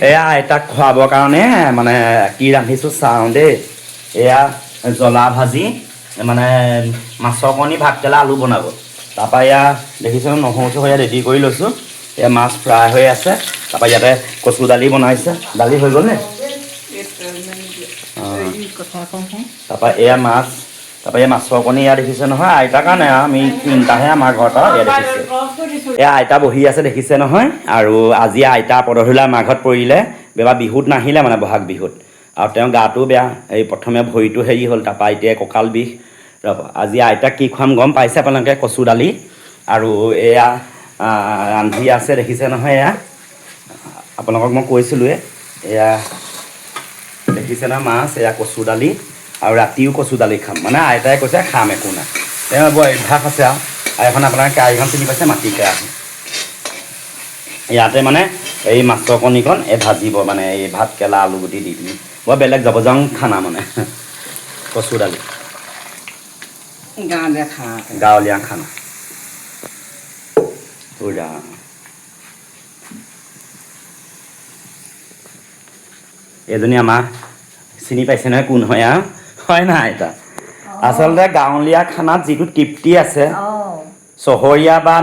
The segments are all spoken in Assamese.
এয়া আইতাক খুৱাবৰ কাৰণে মানে কি ৰান্ধিছোঁ চাওঁ দেই এয়া জ্বলা ভাজি মানে মাছৰ কণী ভাতকেৰেলা আলু বনাব তাৰপৰা এয়া দেখিছোঁ নহৰু চহৰু ইয়াত ৰেডি কৰি লৈছোঁ এয়া মাছ ফ্ৰাই হৈ আছে তাৰপৰা ইয়াতে কচু দালি বনাইছে দালি হৈ গ'লনে তাৰপৰা এয়া মাছ তাৰপৰা এই মাছৰ কণী ইয়াত দেখিছে নহয় আইতাৰ কাৰণে আমি তিনিটাহে আমাৰ ঘৰত আৰু এয়া দেখিছে এয়া আইতা বহি আছে দেখিছে নহয় আৰু আজি আইতা পদধূলা আমাৰ ঘৰত পৰিলে এইবাৰ বিহুত নাহিলে মানে বহাগ বিহুত আৰু তেওঁৰ গাটো বেয়া এই প্ৰথমে ভৰিটো হেৰি হ'ল তাৰপৰা এতিয়া কঁকাল বিষ আজি আইতাক কি খুৱাম গম পাইছে আপোনালোকে কচু দালি আৰু এয়া ৰান্ধি আছে দেখিছে নহয় এয়া আপোনালোকক মই কৈছিলোঁৱে এয়া দেখিছে নহয় মাছ এয়া কচু দালি আৰু ৰাতিও কচু দালি খাম মানে আইতাই কৈছে খাম একো নাই তেওঁ বৰ অভ্যাস আছে আৰু এখন আপোনাৰ কেৰাহীখন চিনি পাইছে মাটি কেৰাহী ইয়াতে মানে এই মাছৰ কণীকণ এই ভাজিব মানে এই ভাতকেৰেলা আলু গুটি দি পিনি বৰ বেলেগ জবজং খানা মানে কচু দালি গাঁৱলীয়া খানা পুৰা এজনী আমাৰ চিনি পাইছে নহয় কোন হয় আৰু হয় নাই আইতা আচলতে গাঁৱলীয়া খানাত যিটো তৃপ্তি আছে চহৰীয়া বা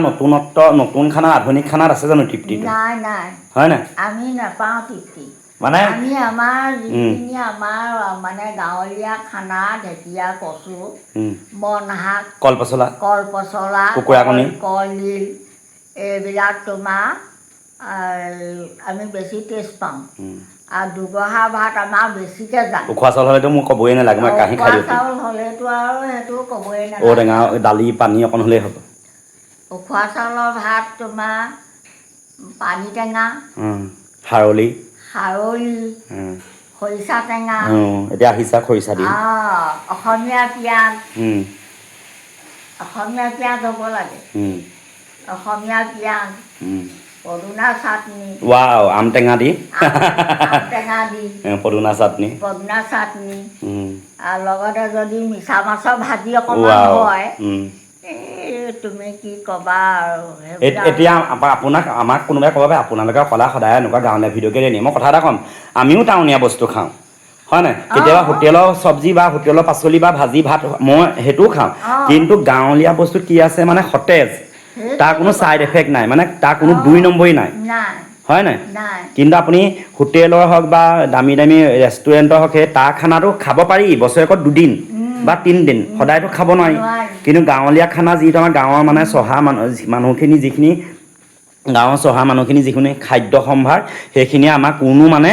নতুন খানা আধুনিক খানাত আছে জানো তৃপ্তিটো হয় নাই আমি নাপাওঁ তৃপ্তি মানে আমি আমাৰ যিখিনি আমাৰ মানে গাঁৱলীয়া খানা ঢেকীয়া কচু বনশাক কলপচলা কুকুৰা কণী কলডিল এইবিলাক তোমাৰ আমি বেছি টেষ্ট পাওঁ আৰু দুগহা ভাত আমাৰ বেছিকৈ যায় উখোৱা চাউল হ'লেতো মোক ক'বই নালাগে মই কাঁহী খাই দিওঁ চাউল হ'লেতো আৰু সেইটো ক'বই নালাগে ঔটেঙা দালি পানী অকণ হ'লেই হ'ব উখোৱা চাউলৰ ভাত তোমাৰ পানী টেঙা খাৰলি খৰিচা টেঙা এতিয়া আহিছা খৰিচা দি অসমীয়া পিঁয়াজ হ'ব লাগে অসমীয়া পিঁয়াজ পদুনা চাটনি ৱাও আম টেঙা দি পদুনা চাটনি আৰু লগতে যদি মিছা মাছৰ ভাজি অকণমান হয় তুমি কি ক'বা আৰু এতিয়া আপোনাক আমাক কোনোবাই ক'ব আপোনালোকে ক'লা সদায় এনেকুৱা গাঁৱলীয়া ভিডিঅ'কে দিয়ে মই কথা এটা ক'ম আমিও টাউনীয়া বস্তু খাওঁ হয় নাই কেতিয়াবা হোটেলৰ চব্জি বা হোটেলৰ পাচলি বা ভাজি ভাত মই সেইটোও খাওঁ কিন্তু গাঁৱলীয়া বস্তু কি আছে মানে সতেজ তাৰ কোনো ছাইড এফেক্ট নাই মানে তাৰ কোনো 2 নম্বৰী নাই হয় নাই কিন্তু আপুনি হোটেলৰ হওক বা দামী ৰেষ্টুৰেণ্টৰ হওক সেই তাৰ খানাটো খাব পাৰি বছৰেকত 2 দিন বা 3 দিন সদায়তো খাব নোৱাৰি কিন্তু গাঁৱলীয়া খানা যিটো আমাৰ গাঁৱৰ মানে মানুহখিনি যিখিনি খাদ্য সম্ভাৰ সেইখিনিয়ে আমাক কোনো মানে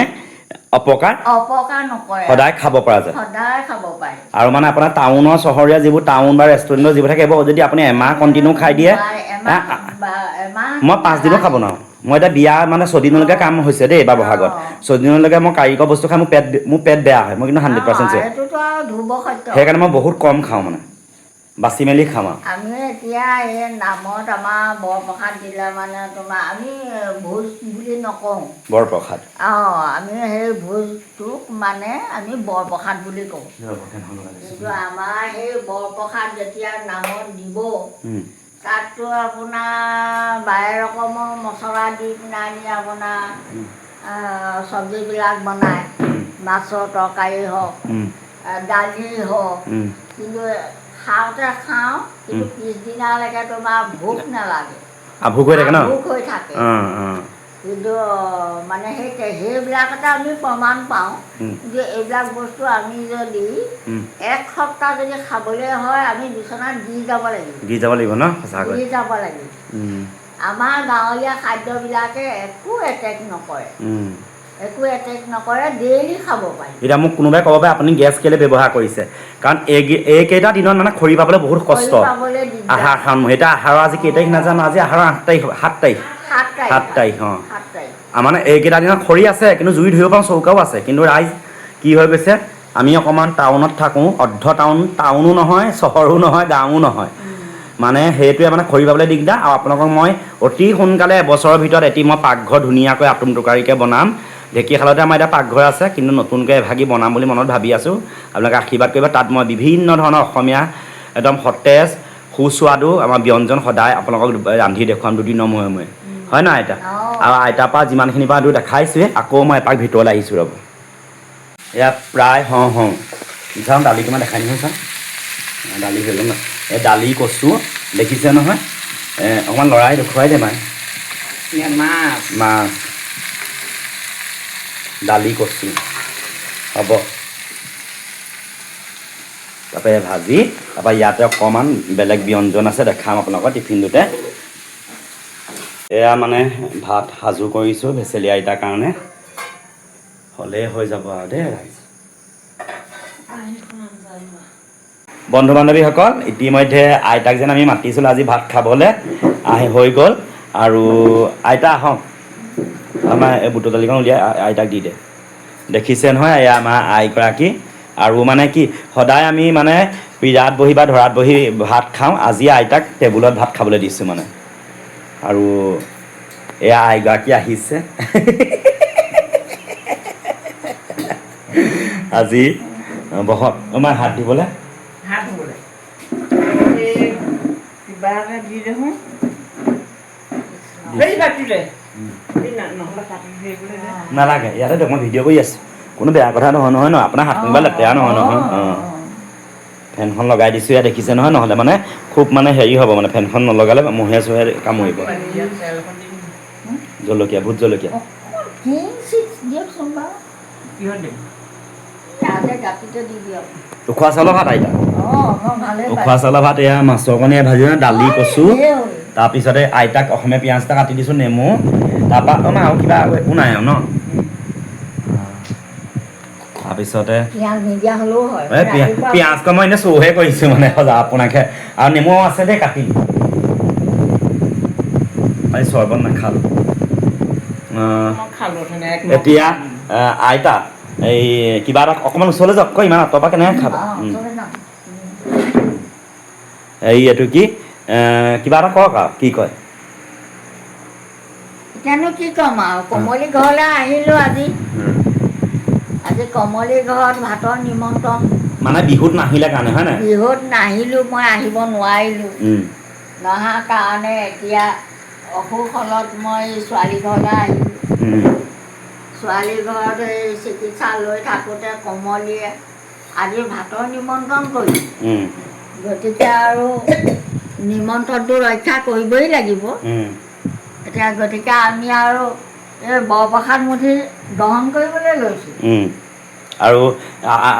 অপকাৰ নকৰে সদায় খাব পৰা যায় আৰু মানে আপোনাৰ টাউনৰ চহৰীয়া যিবোৰ টাউন বা ৰেষ্টুৰেণ্টৰ যিবোৰ থাকে এইবোৰ যদি আপুনি এমাহ কণ্টিনিউ খাই দিয়ে মই 5 দিনো খাব নোৱাৰোঁ মই এতিয়া বিয়া মানে 6 দিনলৈকে কাম হৈছে দেই এইবাৰ বহাগত 6 দিনলৈকে মই কাৰিকৰ বস্তু খাই মোৰ পেট বেয়া হয় মই কিন্তু 100% সেইকাৰণে মই বহুত কম খাওঁ মানে বাচি মেলি খাওঁ আৰু আমি এতিয়া এই নামত আমাৰ বৰপ্ৰসাদ দিলে মানে তোমাৰ আমি ভোজ বুলি নকওঁ বৰপ্ৰসাদ আমি সেই ভোজটোক মানে আমি বৰপ্ৰসাদ বুলি কওঁ কিন্তু আমাৰ সেই বৰপ্ৰসাদ যেতিয়া নামত দিব তাততো আপোনাৰ 12 ৰকমৰ মছলা দি পিনে আনি আপোনাৰ চব্জিবিলাক বনায় মাছৰ তৰকাৰী হওক দালি হওক কিন্তু খাওঁতে খাওঁ কিন্তু পিছদিনালৈকে তোমাৰ ভোক নালাগে ভোক হৈ থাকে ন ভোক হৈ থাকে কিন্তু মানে সেইবিলাকতে আমি প্ৰমাণ পাওঁ যে এইবিলাক বস্তু আমি যদি 1 সপ্তাহ যদি খাবলৈ হয় আমি বিচনাত দি যাব লাগিব ন সঁচাকৈ আমাৰ গাঁৱলীয়া খাদ্যবিলাকে একো এটেক নকৰে ডেইলি খাব পাৰি এতিয়া মোক কোনোবাই ক'ব পাৰে আপুনি গেছ কেলৈ ব্যৱহাৰ কৰিছে কাৰণ এইকেইটা দিনত মানে খৰি পাবলৈ বহুত কষ্ট আহাৰ শাওণ এতিয়া আহাৰৰ আজি কেই তাৰিখ নাজানো আজি আহাৰৰ 7 তাৰিখ মানে এইকেইটা দিনত খৰি আছে কিন্তু জুই ধৰিব পাৰোঁ চৌকাও আছে কিন্তু ৰাইজ কি হৈ গৈছে আমি অকণমান টাউনত থাকোঁ অৰ্ধ টাউনো নহয় চহৰো নহয় গাঁৱো নহয় মানে সেইটোৱে মানে খৰি পাবলৈ দিগদাৰ আৰু আপোনালোকক মই অতি সোনকালে এবছৰৰ ভিতৰত মই পাকঘৰ ধুনীয়াকৈ আটোম টোকাৰিকৈ বনাম ঢেকীয়াশালতে আমাৰ এতিয়া পাকঘৰ আছে কিন্তু নতুনকৈ এভাগি বনাম বুলি মনত ভাবি আছোঁ আপোনালোকে আশীৰ্বাদ কৰিব তাত মই বিভিন্ন ধৰণৰ অসমীয়া একদম সতেজ সুস্বাদু আমাৰ ব্যঞ্জন সদায় আপোনালোকক ৰান্ধি দেখুৱাম 2 দিনৰ মূৰে মূৰে হয় নহয় আইতা আৰু আইতাৰ পৰা যিমানখিনি পৰা দেখাইছোৱে আকৌ মই এপাক ভিতৰলৈ আহিছোঁ ৰ'ব এয়া প্ৰায় হওঁ চাওঁ দালি তোমাৰ দেখাই নহয় চাওঁ দালি হৈ গ'ল ন এই দালি কচু দেখিছে নহয় অকণমান লৰাই দেখুৱাই দে মায়ে মাছ দালি কচু হ'ব তাৰপৰা ভাজি তাৰপৰা ইয়াতে অকণমান বেলেগ ব্যঞ্জন আছে দেখাম আপোনালোকৰ টিফিনটোতে এয়া মানে ভাত সাজু কৰিছোঁ ভেচেলি আইতাৰ কাৰণে হ'লেই হৈ যাব আৰু দেই ৰাইজ বন্ধু বান্ধৱীসকল ইতিমধ্যে আইতাক যেন আমি মাতিছিলোঁ আজি ভাত খাবলৈ হৈ গ'ল আৰু আইতা আহক আমাৰ এই বুটৰ দালিখন উলিয়াই আইতাক দি দে দেখিছে নহয় এয়া আমাৰ আইগৰাকী আৰু মানে কি সদায় আমি মানে পীৰাত বহি বা ধৰাত বহি ভাত খাওঁ আজি আইতাক টেবুলত ভাত খাবলৈ দিছোঁ মানে আৰু এয়া আইগৰাকী আহিছে আজি বহক আমাৰ হাত দিবলৈ কিবা এটা দি দেখোন নালাগে ইয়াতে দিয়ক মই ভিডিঅ' কৰি আছোঁ কোনো বেয়া কথা নহয় নহয় ন আপোনাৰ হাত কোনোবা লেতেৰা নহয় নহয় ফেনখন লগাই দিছোঁ ইয়াত দেখিছে নহয় নহ'লে মানে খুব মানে হেৰি হ'ব মানে ফেনখন নলগালে মহে চহে কামুৰিব জলকীয়া ভোট জলকীয়া উখোৱা চাউলৰ ভাত আইতা উখোৱা চাউলৰ ভাত এয়া মাছৰ কণী ভাজি দালি কচু তাৰপিছতে আইতাক অসমীয়া পিঁয়াজ এটা কাটি দিছোঁ নেমু তাৰপৰা আৰু কিবা একো নাই আৰু ন তাৰপিছতে পিঁয়াজকণ মই এনেই চৌহে কৰিছোঁ মানে সজা আপোনাকহে আৰু নেমু আছে দেই কাটি চৰ্বত নাখালোঁ এতিয়া আইতা এই কিবা এটা অকণমান ওচৰলৈ যাওক আকৌ ইমান আঁতৰ পৰা কেনেকৈ খাব এই এইটো কি কিবা এটা কওক আৰু কি কয় এতিয়ানো কি ক'ম আৰু কমলি ঘৰলৈ আহিলোঁ আজি কমলি ঘৰত ভাতৰ নিমন্ত্ৰণ মানে বিহুত নাহিলে কাৰণে হয় নাই বিহুত নাহিলোঁ মই আহিব নোৱাৰিলোঁ নহা কাৰণে এতিয়া অসুখ হ'লত মই ছোৱালী ঘৰলৈ আহিলোঁ ছোৱালী ঘৰত এই চিকিৎসা লৈ থাকোঁতে কমলীয়ে আজি ভাতৰ নিমন্ত্ৰণ কৰিলোঁ গতিকে আৰু নিমন্ত্ৰণটো ৰক্ষা কৰিবই লাগিব এতিয়া গতিকে আমি আৰু এই বৰপ্ৰসাদ মুঠি গ্ৰহণ কৰিবলৈ লৈছোঁ আৰু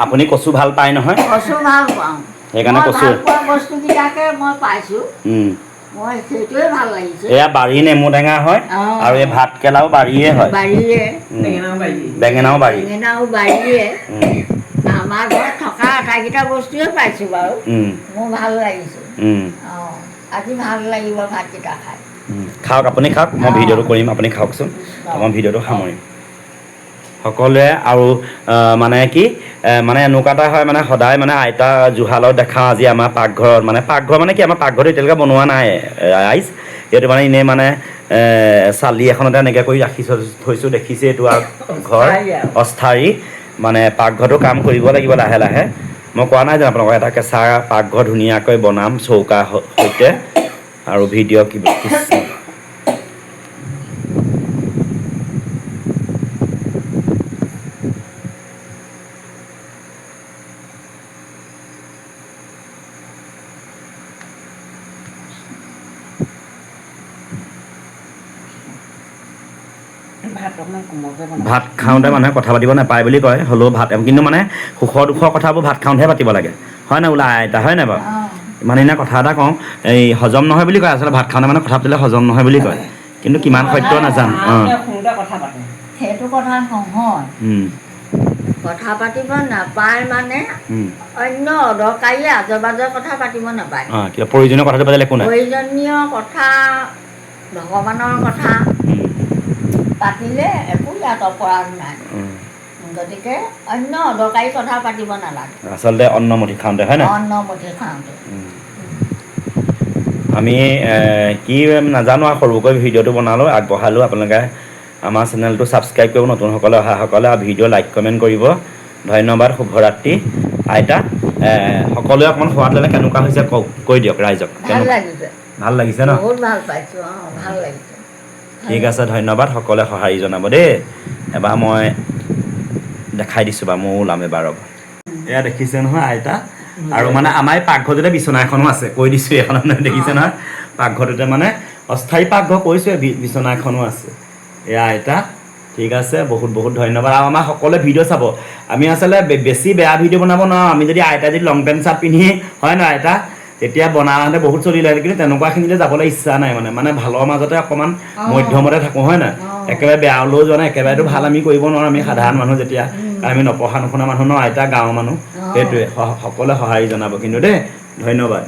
আপুনি কচু ভাল পায় নহয় কচু ভাল পাওঁ সেইকাৰণে কচু ভাল পোৱা বস্তুকেইটাকে মই পাইছোঁ মই সেইটোৱে ভাল লাগিছে এয়া বাৰী নেমু টেঙা হয় আৰু এই ভাত কেৰেলাও বাৰীয়ে হয় বাৰীয়ে বেঙেনাও বাৰীয়ে আমাৰ ঘৰত থকা আটাইকেইটা বস্তুৱে পাইছোঁ বাৰু মোৰ ভাল লাগিছে আজি ভাল লাগিব ভাতকেইটা খাই খাওক আপুনি খাওক মই ভিডিঅ'টো কৰিম আপুনি খাওকচোন মই ভিডিঅ'টো সামৰিম সকলোৱে আৰু মানে কি মানে এনেকুৱা এটা হয় মানে সদায় মানে আইতা জুহালত দেখাওঁ আজি আমাৰ পাকঘৰত মানে পাকঘৰ মানে কি আমাৰ পাকঘৰটো এতিয়ালৈকে বনোৱা নাই ৰাইজ এইটো মানে এনেই মানে চালি এখনতে এনেকৈ কৰি ৰাখি থৈছোঁ দেখিছে এইটো আৰু ঘৰ অস্থায়ী মানে পাকঘৰটো কাম কৰিব লাগিব লাহে লাহে মই কোৱা নাই জানো আপোনালোকক এটা কেঁচা পাকঘৰ ধুনীয়াকৈ বনাম চৌকা সৈতে আৰু ভিডিঅ' কিবা ভাত খাওঁতে মানুহে কথা পাতিব নাপায় বুলি কয় হ'লেও ভাত কিন্তু মানে সুখৰ দুখৰ কথাবোৰ ভাত খাওঁতেহে পাতিব লাগে হয় নাই ওলাই আইতা হয় নাই বাৰু মানে এনে কথা এটা কওঁ এই হজম নহয় বুলি কয় আচলতে ভাত খাওঁতে মানে কথা পাতিলে হজম নহয় বুলি কয় কিন্তু কিমান সত্য নাজানো সেইটো কথা নহয় কথা পাতিব নাপায় মানে অন্য অদৰকাৰী আজে-বাজে কথা পাতিব নাপায় কিবা প্ৰয়োজনীয় কথাটো পাতিলে একো নাই প্ৰয়োজনীয় কথা ভগৱানৰ কথা পাতিলে একো ইয়াত অপৰাধ নাই গতিকে অন্য অদৰকাৰী কথা পাতিব নালাগে আচলতে অন্নমুঠি খাওঁতে হয় নাই অন্নমুঠি খাওঁতে আমি কি নাজানো আৰু সৰুকৈ ভিডিঅ'টো বনালোঁ আগবঢ়ালোঁ আপোনালোকে আমাৰ চেনেলটো ছাবস্ক্ৰাইব কৰিব নতুনসকলে অহাসকলে আৰু ভিডিঅ' লাইক কমেণ্ট কৰিব ধন্যবাদ শুভৰাত্ৰি আইতা সকলোৱে অকণমান সোৱাদ ল'লে কেনেকুৱা হৈছে কৈ দিয়ক ৰাইজক ভাল লাগিছে ভাল লাগিছে ন বহুত ভাল পাইছোঁ ভাল লাগিছে ঠিক আছে ধন্যবাদ সকলোৱে সঁহাৰি জনাব দেই এবাৰ মই দেখাই দিছোঁ বাৰু মই ওলাম এবাৰ ৰ'ব এয়া দেখিছে নহয় আইতা আৰু মানে আমাৰ এই পাকঘৰটোতে বিচনা এখনো আছে কৈ দিছোঁ এখনত দেখিছে নহয় পাকঘৰটোতে মানে অস্থায়ী পাকঘৰ কৈছোৱে বিচনা এখনো আছে এয়া আইতা ঠিক আছে বহুত বহুত ধন্যবাদ আৰু আমাৰ সকলোৱে ভিডিঅ' চাব আমি আচলতে বেছি বেয়া ভিডিঅ' বনাব নোৱাৰোঁ আমি যদি আইতা যদি লং পেণ্ট চাৰ্ট পিন্ধি হয় নহয় আইতা তেতিয়া বনাওঁতে বহুত চলিলে কিন্তু তেনেকুৱাখিনিতে যাবলৈ ইচ্ছা নাই মানে ভালৰ মাজতে অকণমান মধ্যমতে থাকোঁ হয় নাই একেবাৰে বেয়ালৈও যোৱা নাই একেবাৰেতো ভাল আমি কৰিব নোৱাৰোঁ আমি সাধাৰণ মানুহ যেতিয়া কাৰণ আমি নপঢ়া নুশুনা মানুহ ন আইতা গাঁৱৰ মানুহ সেইটোৱে সকলোৱে সঁহাৰি জনাব কিন্তু দেই ধন্যবাদ